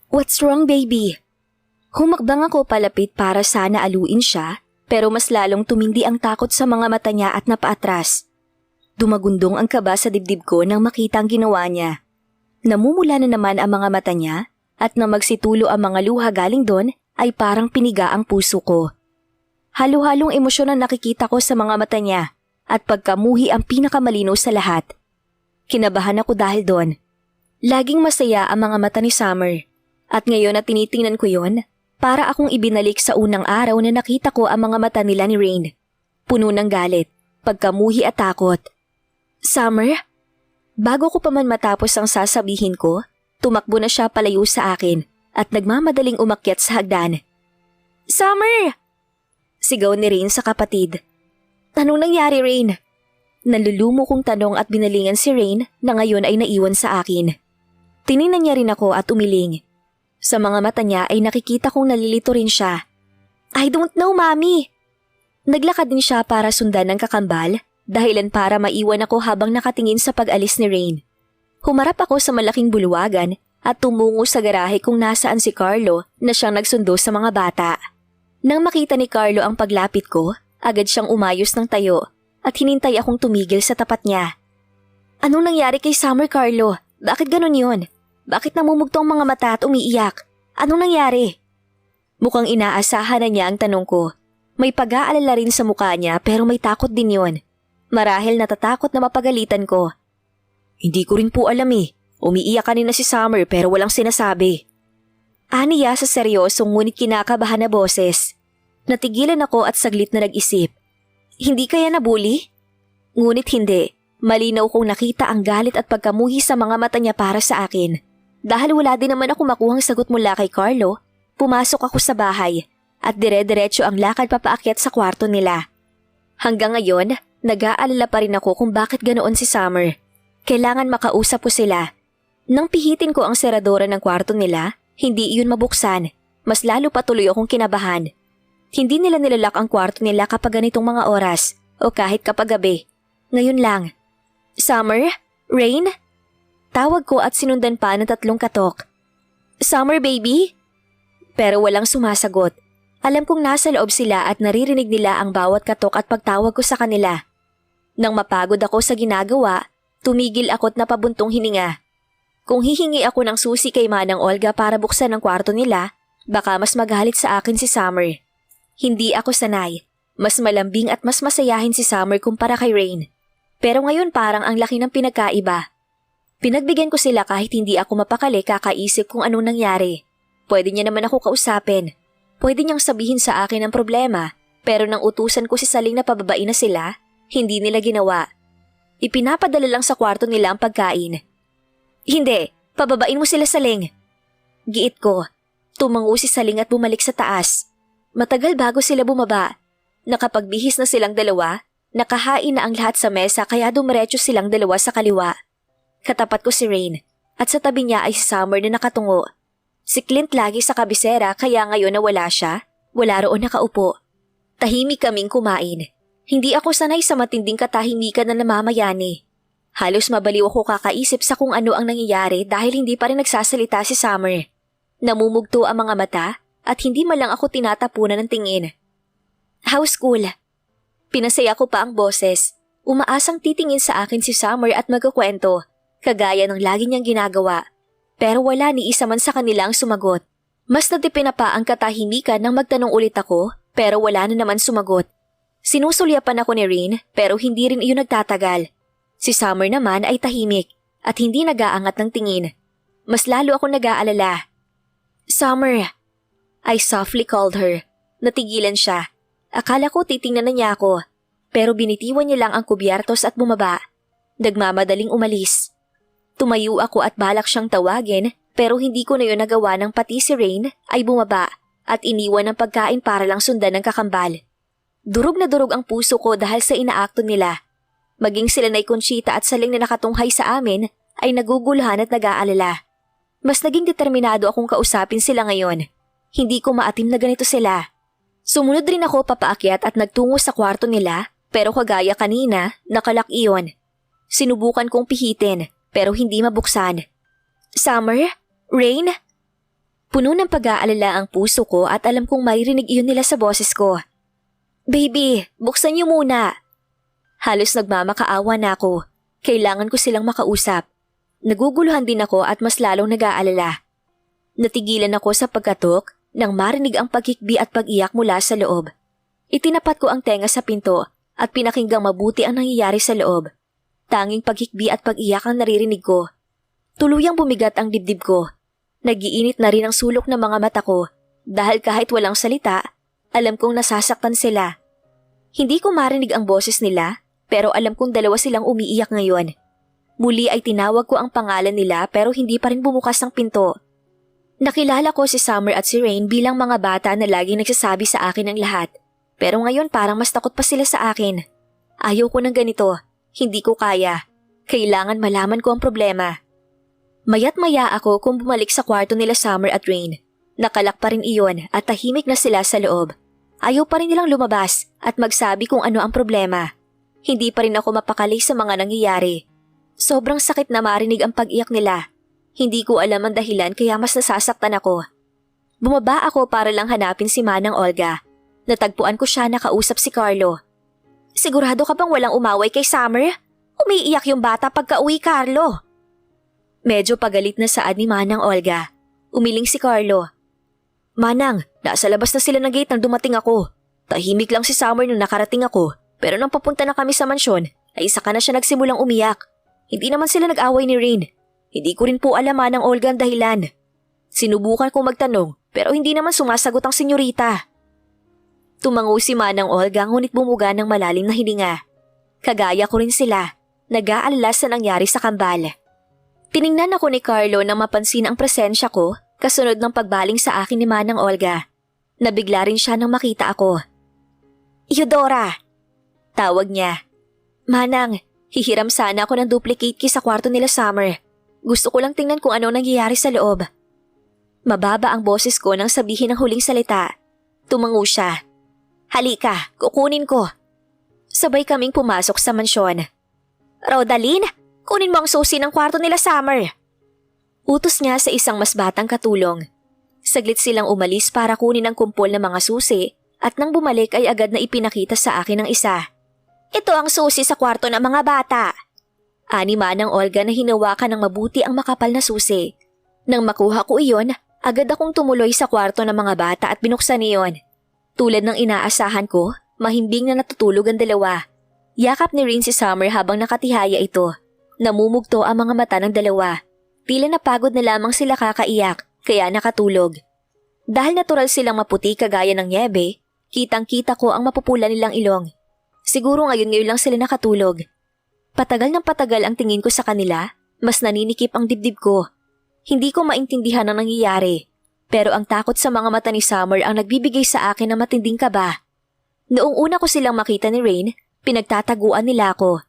What's wrong, baby? Humakbang ako palapit para sana aluin siya, pero mas lalong tumindi ang takot sa mga mata niya at napaatras. Dumagundong ang kaba sa dibdib ko nang makita ang ginawa niya. Namumula na naman ang mga mata niya at nang magsitulo ang mga luha galing doon ay parang piniga ang puso ko. Halo-halong emosyon ang nakikita ko sa mga mata niya at pagkamuhi ang pinakamalinaw sa lahat. Kinabahan ako dahil doon. Laging masaya ang mga mata ni Summer at ngayon na tinitingnan ko yon, para akong ibinalik sa unang araw na nakita ko ang mga mata nila ni Rain. Puno ng galit, pagkamuhi at takot. Summer? Bago ko pa man matapos ang sasabihin ko, tumakbo na siya palayo sa akin at nagmamadaling umakyat sa hagdan. Summer! Sigaw ni Rain sa kapatid. Anong nangyari, Rain? Nalulumo kong tanong at binalingan si Rain na ngayon ay naiwan sa akin. Tiningnan niya rin ako at umiling. Sa mga mata niya ay nakikita kong nalilito rin siya. I don't know, Mami. Naglakad din siya para sundan ng kakambal, dahilan para maiwan ako habang nakatingin sa pag-alis ni Rain. Humarap ako sa malaking bulwagan at tumungo sa garahe kung nasaan si Carlo na siyang nagsundo sa mga bata. Nang makita ni Carlo ang paglapit ko, agad siyang umayos ng tayo at hinintay akong tumigil sa tapat niya. Anong nangyari kay Summer, Carlo? Bakit ganun yun? Bakit namumugtong mga mata at umiiyak? Anong nangyari? Mukhang inaasahan na niya ang tanong ko. May pag-aalala rin sa mukha niya pero may takot din yon. Marahil natatakot na mapagalitan ko. Hindi ko rin po alam eh. Umiiyak kanina si Summer pero walang sinasabi. Aniya sa seryosong ngunit kinakabahan na boses. Natigilan ako at saglit na nag-isip. Hindi kaya nabuli? Ngunit hindi. Malinaw kong nakita ang galit at pagkamuhi sa mga mata niya para sa akin. Dahil wala din naman ako makuhang sagot mula kay Carlo, pumasok ako sa bahay at dire-diretso ang lakad papaakyat sa kwarto nila. Hanggang ngayon, nag-aalala pa rin ako kung bakit ganoon si Summer. Kailangan makausap ko sila. Nang pihitin ko ang seradora ng kwarto nila, hindi iyon mabuksan. Mas lalo patuloy akong kinabahan. Hindi nila nilalak ang kwarto nila kapag ganitong mga oras o kahit kapag gabi. Ngayon lang. Summer? Rain? Tawag ko at sinundan pa ng 3 katok. Summer, baby? Pero walang sumasagot. Alam kong nasa loob sila at naririnig nila ang bawat katok at pagtawag ko sa kanila. Nang mapagod ako sa ginagawa, tumigil ako at napabuntong hininga. Kung hihingi ako ng susi kay Manang Olga para buksan ang kwarto nila, baka mas magalit sa akin si Summer. Hindi ako sanay. Mas malambing at mas masayahin si Summer kumpara kay Rain. Pero ngayon parang ang laki ng pinagkaiba. Pinagbigyan ko sila kahit hindi ako mapakali kakaisip kung anong nangyari. Pwede niya naman ako kausapin. Pwede niyang sabihin sa akin ang problema, pero nang utusan ko si Saling na pababain na sila, hindi nila ginawa. Ipinapadala lang sa kwarto nila ang pagkain. Hindi, pababain mo sila, Saling. Giit ko. Tumango si Saling at bumalik sa taas. Matagal bago sila bumaba. Nakapagbihis na silang dalawa, nakahain na ang lahat sa mesa kaya dumiretso silang dalawa sa kaliwa. Katapat ko si Rain at sa tabi niya ay si Summer na nakatungo. Si Clint lagi sa kabisera kaya ngayon na wala siya, wala roon nakaupo. Tahimik kaming kumain. Hindi ako sanay sa matinding katahimikan na namamayani. Halos mabaliw ako kakaisip sa kung ano ang nangyayari dahil hindi pa rin nagsasalita si Summer. Namumugto ang mga mata at hindi malang ako tinatapunan ng tingin. How's school? Pinasaya ko pa ang boses. Umaasang titingin sa akin si Summer at magkukwento. Kagaya ng lagi niyang ginagawa. Pero wala ni isa man sa kanila ang sumagot. Mas natipina pa ang katahimikan nang magtanong ulit ako, pero wala na naman sumagot. Sinusulyapan ako ni Rain, pero hindi rin iyon nagtatagal. Si Summer naman ay tahimik at hindi nag-aangat ng tingin. Mas lalo ako nag-aalala. Summer! I softly called her. Natigilan siya. Akala ko titingnan na niya ako, pero binitiwan niya lang ang kubyertos at bumaba. Nagmamadaling umalis. Tumayo ako at balak siyang tawagin pero hindi ko na yun nagawa nang pati si Rain ay bumaba at iniwan ng pagkain para lang sundan ng kakambal. Durog na durog ang puso ko dahil sa inaakto nila. Maging sila na'y Conchita at Saling na nakatunghay sa amin ay naguguluhan at nag-aalala. Mas naging determinado akong kausapin sila ngayon. Hindi ko maatim na ganito sila. Sumunod rin ako papaakyat at nagtungo sa kwarto nila pero kagaya kanina, nakalak iyon. Sinubukan kong pihitin pero hindi mabuksan. Summer? Rain? Puno ng pag-aalala ang puso ko at alam kong maririnig iyon nila sa boses ko. Baby, buksan niyo muna. Halos nagmamakaawa na ako. Kailangan ko silang makausap. Naguguluhan din ako at mas lalong nag-aalala. Natigilan ako sa pagkatok nang marinig ang pagkikbi at pag-iyak mula sa loob. Itinapat ko ang tenga sa pinto at pinakinggang mabuti ang nangyayari sa loob. Tanging pagkikbi at pag-iyak ang naririnig ko. Tuluyang bumigat ang dibdib ko. Nagiinit na rin ang sulok ng mga mata ko dahil kahit walang salita, alam kong nasasaktan sila. Hindi ko marinig ang boses nila pero alam kong dalawa silang umiiyak ngayon. Muli ay tinawag ko ang pangalan nila pero hindi pa rin bumukas ang pinto. Nakilala ko si Summer at si Rain bilang mga bata na laging nagsasabi sa akin ang lahat. Pero ngayon parang mas takot pa sila sa akin. Ayaw ko ng ganito. Hindi ko kaya. Kailangan malaman ko ang problema. Mayat maya ako kung bumalik sa kwarto nila Summer at Rain. Nakalak pa rin iyon at tahimik na sila sa loob. Ayaw pa rin nilang lumabas at magsabi kung ano ang problema. Hindi pa rin ako mapakali sa mga nangyayari. Sobrang sakit na marinig ang pag-iyak nila. Hindi ko alam ang dahilan kaya mas nasasaktan ako. Bumaba ako para lang hanapin si Manang Olga. Natagpuan ko siya nakausap si Carlo. Sigurado ka bang walang umaway kay Summer? Umiiyak yung bata pagka-uwi, Carlo. Medyo pagalit na saad ni Manang Olga. Umiling si Carlo. Manang, nasa labas na sila ng gate nang dumating ako. Tahimik lang si Summer nung nakarating ako. Pero nang papunta na kami sa mansyon, ay isa ka na siya nagsimulang umiyak. Hindi naman sila nag-away ni Rain. Hindi ko rin po alam Manang Olga ang dahilan. Sinubukan kong magtanong pero hindi naman sumasagot ang senyorita. Tumango si Manang Olga ngunit bumuga ng malalim na hininga. Kagaya ko rin sila, nag-aalala sa nangyari sa kambal. Tiningnan ako ni Carlo nang mapansin ang presensya ko kasunod ng pagbaling sa akin ni Manang Olga. Nabigla rin siya nang makita ako. Eudora! Tawag niya. Manang, hihiram sana ako ng duplicate key sa kwarto nila Summer. Gusto ko lang tingnan kung ano nangyayari sa loob. Mababa ang boses ko nang sabihin ang huling salita. Tumango siya. Halika, kukunin ko. Sabay kaming pumasok sa mansyon. Rodaline, kunin mo ang susi ng kwarto nila Summer. Utos niya sa isang mas batang katulong. Saglit silang umalis para kunin ang kumpol ng mga susi at nang bumalik ay agad na ipinakita sa akin ang isa. Ito ang susi sa kwarto ng mga bata. Ani Manang Olga na hinawakan ng mabuti ang makapal na susi. Nang makuha ko iyon, agad akong tumuloy sa kwarto ng mga bata at binuksan iyon. Tulad ng inaasahan ko, mahimbing na natutulog ang dalawa. Yakap ni Rain si Summer habang nakatihaya ito. Namumugto ang mga mata ng dalawa. Tila napagod na lamang sila kakaiyak, kaya nakatulog. Dahil natural silang maputi kagaya ng nyebe, kitang-kita ko ang mapupula nilang ilong. Siguro ngayon lang sila nakatulog. Patagal ng patagal ang tingin ko sa kanila, mas naninikip ang dibdib ko. Hindi ko maintindihan ang nangyayari, pero ang takot sa mga mata ni Summer ang nagbibigay sa akin ng matinding kaba. Noong una ko silang makita ni Rain, pinagtataguan nila ako.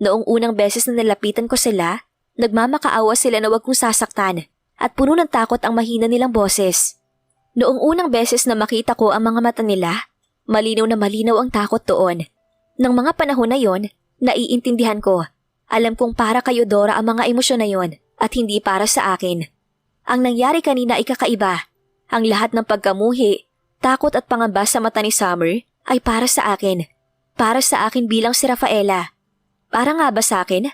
Noong unang beses na nalapitan ko sila, nagmamakaawa sila na wag kong sasaktan at puno ng takot ang mahina nilang boses. Noong unang beses na makita ko ang mga mata nila, malinaw na malinaw ang takot doon. Nang mga panahon na yon, naiintindihan ko. Alam kong para kay Eudora ang mga emosyon na yon at hindi para sa akin. Ang nangyari kanina ay kakaiba. Ang lahat ng pagkamuhi, takot at pangamba sa mata ni Summer ay para sa akin. Para sa akin bilang si Rafaela. Para nga ba sa akin?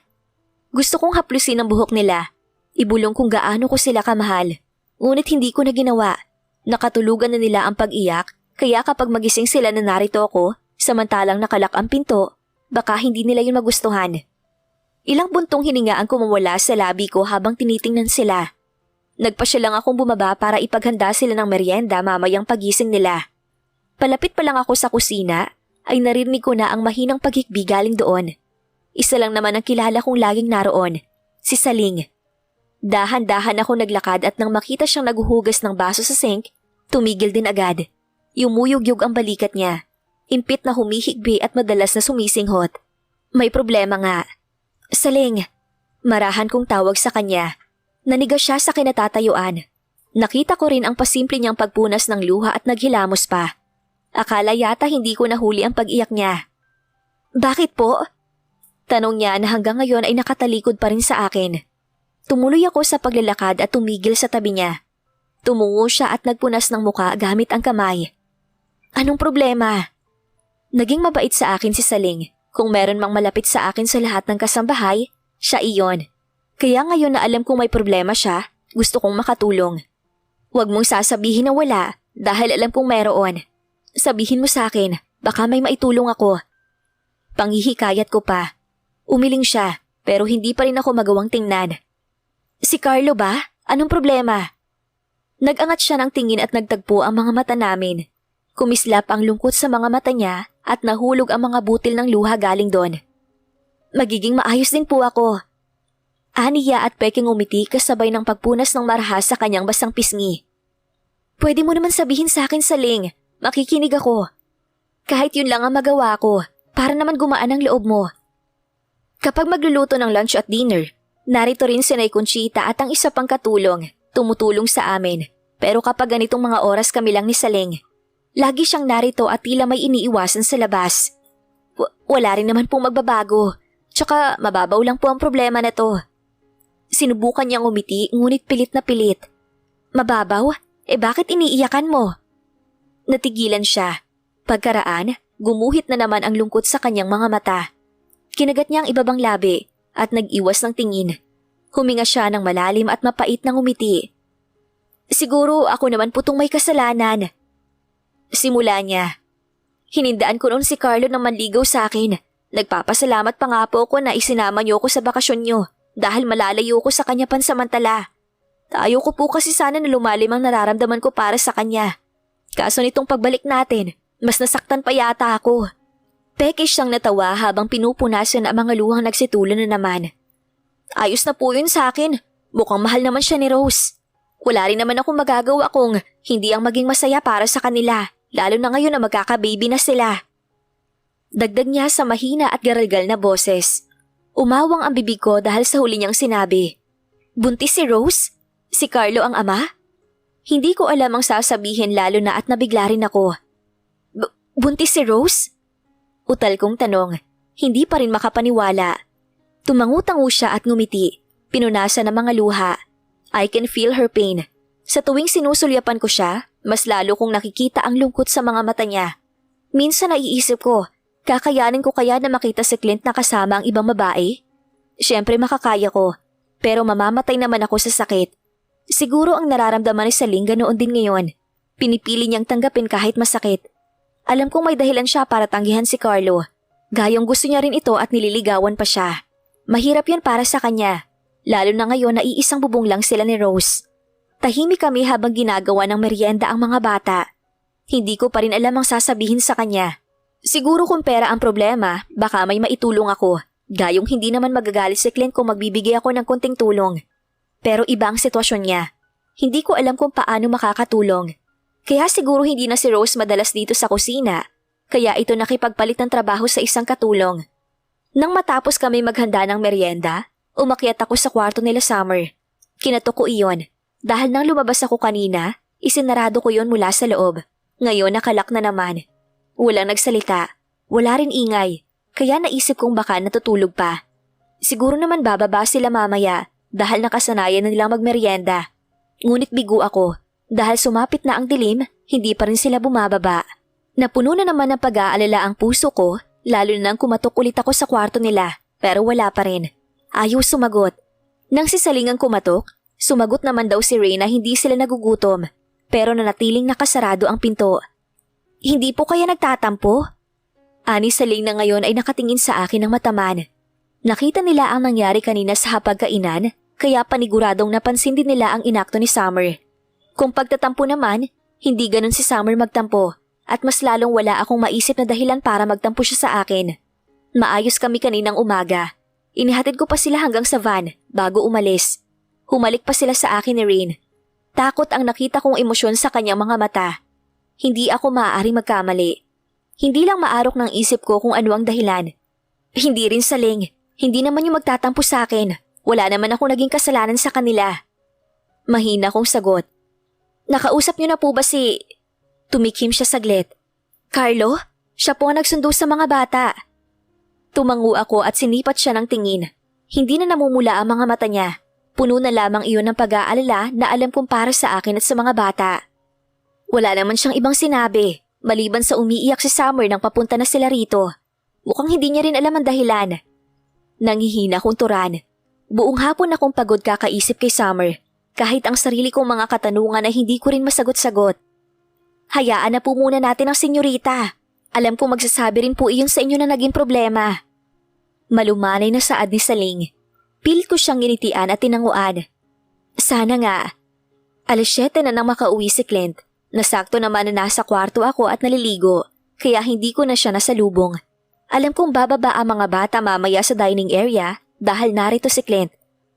Gusto kong haplusin ang buhok nila. Ibulong kung gaano ko sila kamahal. Ngunit hindi ko na ginawa. Nakatulugan na nila ang pag-iyak, kaya kapag magising sila na narito ako, samantalang nakalak ang pinto, baka hindi nila yun magustuhan. Ilang buntong hininga ang kumawala sa labi ko habang tinitingnan sila. Nagpasya lang akong bumaba para ipaghanda sila ng merienda mamayang pagising nila. Palapit pa lang ako sa kusina, ay narinig ko na ang mahinang paghikbi galing doon. Isa lang naman ang kilala kong laging naroon, si Saling. Dahan-dahan ako naglakad at nang makita siyang naghuhugas ng baso sa sink, tumigil din agad. Yumuyog-yog ang balikat niya. Impit na humihigbi at madalas na sumisinghot. May problema nga. Saling. Marahan kong tawag sa kanya. Nanigas siya sa kinatatayuan. Nakita ko rin ang pasimple niyang pagpunas ng luha at naghilamos pa. Akala yata hindi ko nahuli ang pag-iyak niya. Bakit po? Tanong niya na hanggang ngayon ay nakatalikod pa rin sa akin. Tumuloy ako sa paglalakad at tumigil sa tabi niya. Tumungo siya at nagpunas ng muka gamit ang kamay. Anong problema? Naging mabait sa akin si Saling. Kung meron mang malapit sa akin sa lahat ng kasambahay, siya iyon. Kaya ngayon na alam kong may problema siya, gusto kong makatulong. Huwag mong sasabihin na wala dahil alam kong meron. Sabihin mo sa akin, baka may maitulong ako. Panghihikayat ko pa. Umiling siya, pero hindi pa rin ako magawang tingnan. Si Carlo ba? Anong problema? Nag-angat siya ng tingin at nagtagpo ang mga mata namin. Kumislap ang lungkot sa mga mata niya at nahulog ang mga butil ng luha galing doon. Magiging maayos din po ako. Aniya at peking umiti kasabay ng pagpunas ng marahas sa kanyang basang pisngi. Pwede mo naman sabihin sa akin, Saling. Makikinig ako. Kahit yun lang ang magawa ko, para naman gumaan ang loob mo. Kapag magluluto ng lunch at dinner, narito rin si Nay Conchita at ang isa pang katulong, tumutulong sa amin. Pero kapag ganitong mga oras kami lang ni Saling, lagi siyang narito at tila may iniiwasan sa labas. Wala rin naman pong magbabago. Tsaka mababaw lang po ang problema na to. Sinubukan niyang umiti ngunit pilit na pilit. Mababaw? Bakit iniiyakan mo? Natigilan siya. Pagkaraan, gumuhit na naman ang lungkot sa kanyang mga mata. Kinagat niya ang ibabang labi at nag-iwas ng tingin. Huminga siya ng malalim at mapait ng umiti. Siguro ako naman po tong may kasalanan. Simula niya. Hinindaan ko noon si Carlo nang manligaw sa akin. Nagpapasalamat pa nga po ako na isinama niyo ko sa bakasyon niyo dahil malalayo ko sa kanya pansamantala. Ayaw ko po kasi sana na lumalim ang nararamdaman ko para sa kanya. Kaso nitong pagbalik natin, mas nasaktan pa yata ako. Pekish siyang natawa habang pinupunasan ang mga luhang nagsitulo na naman. Ayos na po yun sa akin. Mukhang mahal naman siya ni Rose. Wala rin naman akong magagawa kung hindi ang maging masaya para sa kanila, lalo na ngayon na magkaka-baby na sila. Dagdag niya sa mahina at garalgal na boses. Umawang ang bibig ko dahil sa huli niyang sinabi. Buntis si Rose? Si Carlo ang ama? Hindi ko alam ang sasabihin lalo na at nabigla rin ako. Buntis si Rose? Utal kong tanong, hindi pa rin makapaniwala. Tumangu-tangu siya at ngumiti, pinunasan ng mga luha. I can feel her pain. Sa tuwing sinusulyapan ko siya, mas lalo kong nakikita ang lungkot sa mga mata niya. Minsan naiisip ko, kakayanin ko kaya na makita si Clint na kasama ang ibang babae? Siyempre makakaya ko, pero mamamatay naman ako sa sakit. Siguro ang nararamdaman ni Saling ganoon din ngayon. Pinipili niyang tanggapin kahit masakit. Alam kong may dahilan siya para tanggihan si Carlo. Gayong gusto niya rin ito at nililigawan pa siya. Mahirap yan para sa kanya, lalo na ngayon na iisang bubong lang sila ni Rose. Tahimik kami habang ginagawa ng merienda ang mga bata. Hindi ko pa rin alam ang sasabihin sa kanya. Siguro kung pera ang problema, baka may maitulong ako. Gayong hindi naman magagalit si Clint kung magbibigay ako ng konting tulong. Pero iba ang sitwasyon niya. Hindi ko alam kung paano makakatulong. Kaya siguro hindi na si Rose madalas dito sa kusina. Kaya ito nakipagpalit ng trabaho sa isang katulong. Nang matapos kami maghanda ng merienda, umakyat ako sa kwarto nila Summer. Kinatok ko iyon. Dahil nang lumabas ako kanina, isinarado ko yon mula sa loob. Ngayon nakalak na naman. Walang nagsalita. Wala rin ingay. Kaya naisip kong baka natutulog pa. Siguro naman bababa sila mamaya dahil nakasanayan na nilang magmerienda. Ngunit bigo ako. Dahil sumapit na ang dilim, hindi pa rin sila bumababa. Napuno na naman ng pag-aalala ang puso ko, lalo na nang kumatok ulit ako sa kwarto nila, pero wala pa rin. Ayaw sumagot. Nang si Saling ang kumatok, sumagot naman daw si Ray na hindi sila nagugutom, pero nanatiling nakasarado ang pinto. Hindi po kaya nagtatampo? Ani Saling na ngayon ay nakatingin sa akin ng mataman. Nakita nila ang nangyari kanina sa hapagkainan, kaya paniguradong napansin din nila ang inakto ni Summer. Kung pagtatampo naman, hindi ganun si Summer magtampo. At mas lalong wala akong maisip na dahilan para magtampo siya sa akin. Maayos kami kaninang umaga. Inihatid ko pa sila hanggang sa van bago umalis. Humalik pa sila sa akin ni Rain. Takot ang nakita kong emosyon sa kanyang mga mata. Hindi ako maaaring magkamali. Hindi lang maarok ng isip ko kung ano ang dahilan. Hindi rin Saling. Hindi naman yung magtatampo sa akin. Wala naman ako naging kasalanan sa kanila. Mahina kong sagot. Nakausap niyo na po ba si... Tumikim siya saglit. Carlo? Siya po ang nagsundo sa mga bata. Tumango ako at sinipat siya ng tingin. Hindi na namumula ang mga mata niya. Puno na lamang iyon ng pag-aalala na alam kong para sa akin at sa mga bata. Wala naman siyang ibang sinabi, maliban sa umiiyak si Summer nang papunta na sila rito. Mukhang hindi niya rin alam ang dahilan. Nanghihina kong turan. Buong hapon akong pagod kakaisip kay Summer, kahit ang sarili kong mga katanungan ay hindi ko rin masagot-sagot. Hayaan na po muna natin ang senyorita. Alam kong magsasabi rin po iyon sa inyo na naging problema. Malumanay na saad ni Saling. Pilit ko siyang ginitian at tinanguan. Sana nga. 7:00 na nang makauwi si Clint. Nasakto naman na nasa kwarto ako at naliligo, kaya hindi ko na siya nasalubong. Alam kong bababa ang mga bata mamaya sa dining area dahil narito si Clint.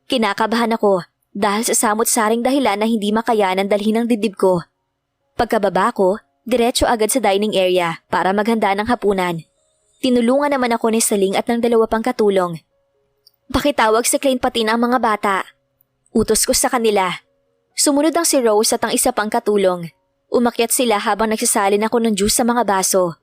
Kinakabahan ako dahil sa samot-saring dahilan na hindi makayanan dalhin ang dibdib ko. Pagkababa ko, diretso agad sa dining area para maghanda ng hapunan. Tinulungan naman ako ni Saling at ng 2 pang katulong. Pakitawag si Clint pati na ang mga bata. Utos ko sa kanila. Sumunod ang si Rose at ang isa pang katulong. Umakyat sila habang nagsasalin ako ng juice sa mga baso.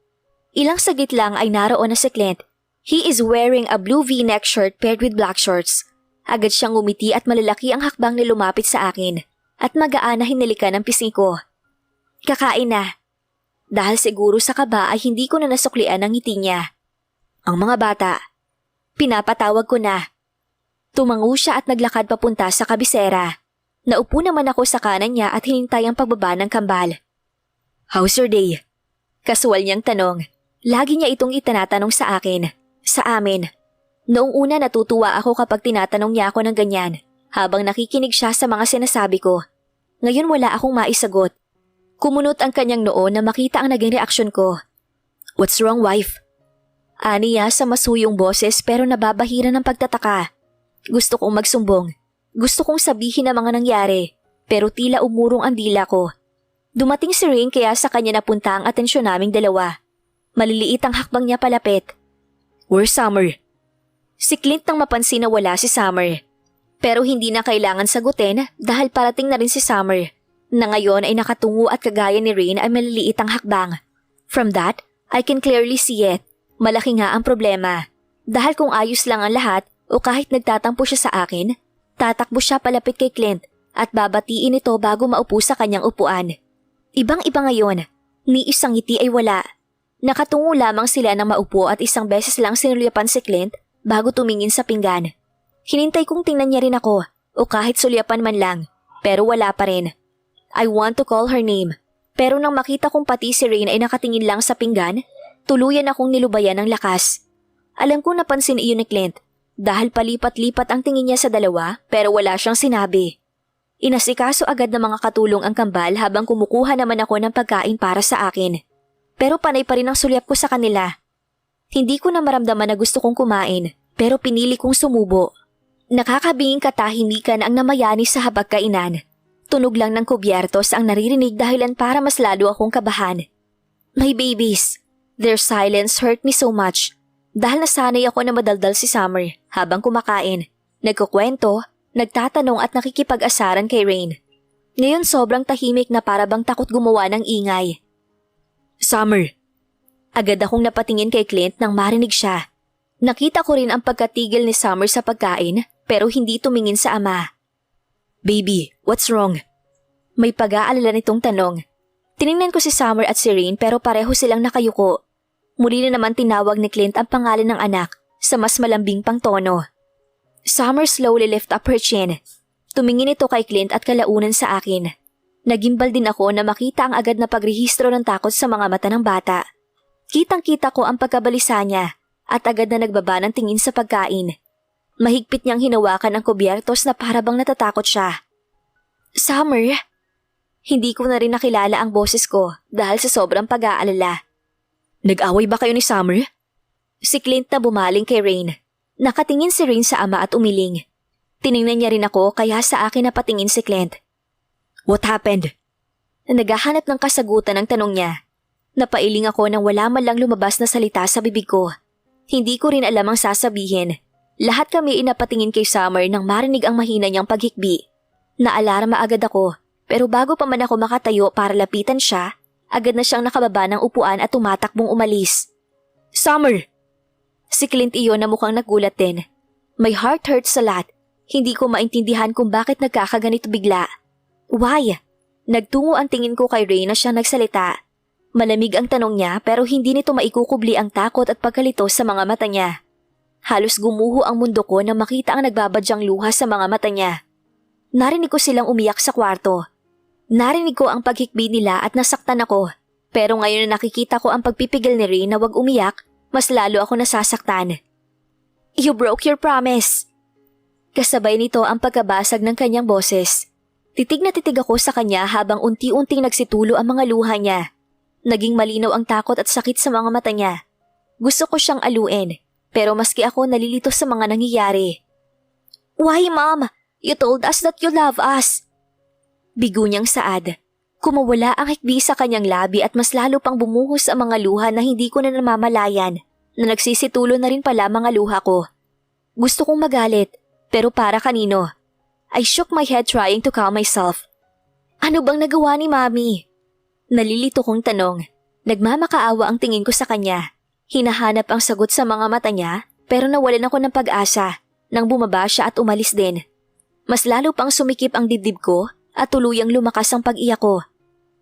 Ilang saglit lang ay naroon na si Clint. He is wearing a blue V-neck shirt paired with black shorts. Agad siyang ngumiti at malalaki ang hakbang ni lumapit sa akin at magaan na hinalikan ang pisngi ko. Kakain na. Dahil siguro sa kaba ay hindi ko na nasuklian ang ngiti niya. Ang mga bata. Pinapatawag ko na. Tumango siya at naglakad papunta sa kabisera. Naupo naman ako sa kanan niya at hinintay ang pagbaba ng kambal. How's your day? Kasual niyang tanong. Lagi niya itong itinatanong sa akin. Sa amin. Noong una natutuwa ako kapag tinatanong niya ako ng ganyan, habang nakikinig siya sa mga sinasabi ko. Ngayon wala akong maisagot. Kumunot ang kanyang noo na makita ang naging reaksyon ko. What's wrong, wife? Ani niya sa masuyong boses pero nababahira ng pagtataka. Gusto kong magsumbong. Gusto kong sabihin ang mga nangyari, pero tila umurong ang dila ko. Dumating si Rain kaya sa kanya napunta ang atensyon naming dalawa. Maliliit ang hakbang niya palapit. Where's Summer? Si Clint nang mapansin na wala si Summer. Pero hindi na kailangan sagutin dahil parating na rin si Summer, na ngayon ay nakatungo at kagaya ni Rain ay maliliit ang hakbang. From that, I can clearly see it. Malaki nga ang problema. Dahil kung ayos lang ang lahat o kahit nagtatampo siya sa akin, tatakbo siya palapit kay Clint at babatiin ito bago maupo sa kanyang upuan. Ibang-iba ngayon, ni isang ngiti ay wala. Nakatungo lamang sila nang maupo at isang beses lang sinulyapan si Clint bago tumingin sa pinggan. Hinintay kong tingnan niya rin ako o kahit sulyapan man lang, pero wala pa rin. I want to call her name, pero nang makita kong pati si Rain ay nakatingin lang sa pinggan, tuluyan akong nilubayan ng lakas. Alam kong napansin iyon ni Clint dahil palipat-lipat ang tingin niya sa dalawa pero wala siyang sinabi. Inasikaso agad ng mga katulong ang kambal habang kumukuha naman ako ng pagkain para sa akin. Pero panay pa rin ang sulyap ko sa kanila. Hindi ko na maramdaman na gusto kong kumain pero pinili kong sumubo. Nakakabinging katahimikan ang namayani sa habag-kainan. Tunog lang ng kubyertos ang naririnig dahilan para mas lalo akong kabahan. My babies. Their silence hurt me so much. Dahil nasanay ako na madaldal si Summer habang kumakain, nagkukwento, nagtatanong at nakikipag-asaran kay Rain. Ngayon sobrang tahimik na para bang takot gumawa ng ingay. Summer. Agad akong napatingin kay Clint nang marinig siya. Nakita ko rin ang pagkatigil ni Summer sa pagkain pero hindi tumingin sa ama. Baby, what's wrong? May pag-aalala nitong tanong. Tiningnan ko si Summer at si Rain pero pareho silang nakayuko. Muli na naman tinawag ni Clint ang pangalan ng anak sa mas malambing pang tono. Summer slowly lift up her chin. Tumingin ito kay Clint at kalaunan sa akin. Nagimbal din ako na makita ang agad na pagrehistro ng takot sa mga mata ng bata. Kitang-kita ko ang pagkabalisa niya at agad na nagbaba ng tingin sa pagkain. Mahigpit niyang hinawakan ang kubyertos na para bang natatakot siya. Summer? Hindi ko na rin nakilala ang boses ko dahil sa sobrang pag-aalala. Nag-away ba kayo ni Summer? Si Clint na bumaling kay Rain. Nakatingin si Rain sa ama at umiling. Tiningnan niya rin ako kaya sa akin napatingin si Clint. What happened? Naghahanap ng kasagutan ang tanong niya. Napailing ako nang wala man lang lumabas na salita sa bibig ko. Hindi ko rin alam ang sasabihin. Lahat kami inapatingin kay Summer nang marinig ang mahina niyang paghikbi. Naalarma agad ako pero bago pa man ako makatayo para lapitan siya, agad na siyang nakababa ng upuan at tumatakbong umalis. Summer! Si Clint iyon na mukhang nagulat din. My heart hurts a lot Hindi ko maintindihan kung bakit nagkakaganito bigla. Why? Nagtungo ang tingin ko kay Ray na siyang nagsalita. Malamig ang tanong niya pero hindi nito maikukubli ang takot at pagkalito sa mga mata niya. Halos gumuho ang mundo ko nang makita ang nagbabadyang luha sa mga mata niya. Narinig ko silang umiyak sa kwarto. Narinig ko ang paghikbi nila at nasaktan ako. Pero ngayon na nakikita ko ang pagpipigil ni Ray na wag umiyak, mas lalo ako nasasaktan. You broke your promise. Kasabay nito ang pagkabasag ng kanyang boses. Titig na titig ako sa kanya habang unti-unting nagsitulo ang mga luha niya. Naging malinaw ang takot at sakit sa mga mata niya. Gusto ko siyang aluin, pero maski ako nalilito sa mga nangyayari. Why, Mom? You told us that you love us. Bigo niyang saad. Kumawala ang hikbi sa kanyang labi at mas lalo pang bumuhos ang mga luha na hindi ko na namamalayan, na nagsisitulo na rin pala mga luha ko. Gusto kong magalit, pero para kanino? I shook my head trying to calm myself. Ano bang nagawa ni Mami? Nalilito kong tanong. Nagmamakaawa ang tingin ko sa kanya. Hinahanap ang sagot sa mga mata niya, pero nawalan ako ng pag-asa nang bumaba siya at umalis din. Mas lalo pang sumikip ang dibdib ko at tuluyang lumakas ang pag-iyak ko.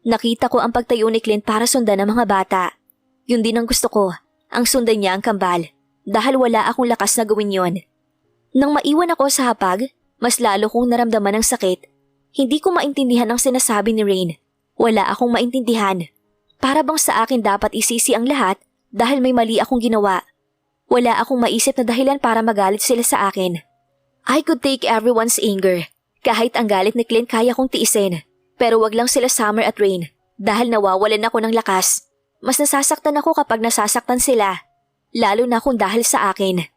Nakita ko ang pagtayo ni Clint para sundan ang mga bata. Yun din ang gusto ko, ang sundan niya ang kambal, dahil wala akong lakas na gawin yon. Nang maiwan ako sa hapag, mas lalo kong naramdaman ang sakit. Hindi ko maintindihan ang sinasabi ni Rain. Wala akong maintindihan. Para bang sa akin dapat isisi ang lahat dahil may mali akong ginawa. Wala akong maisip na dahilan para magalit sila sa akin. I could take everyone's anger. Kahit ang galit ni Clint kaya kong tiisin. Pero wag lang sila Summer at Rain dahil nawawalan ako ng lakas. Mas nasasaktan ako kapag nasasaktan sila. Lalo na kung dahil sa akin.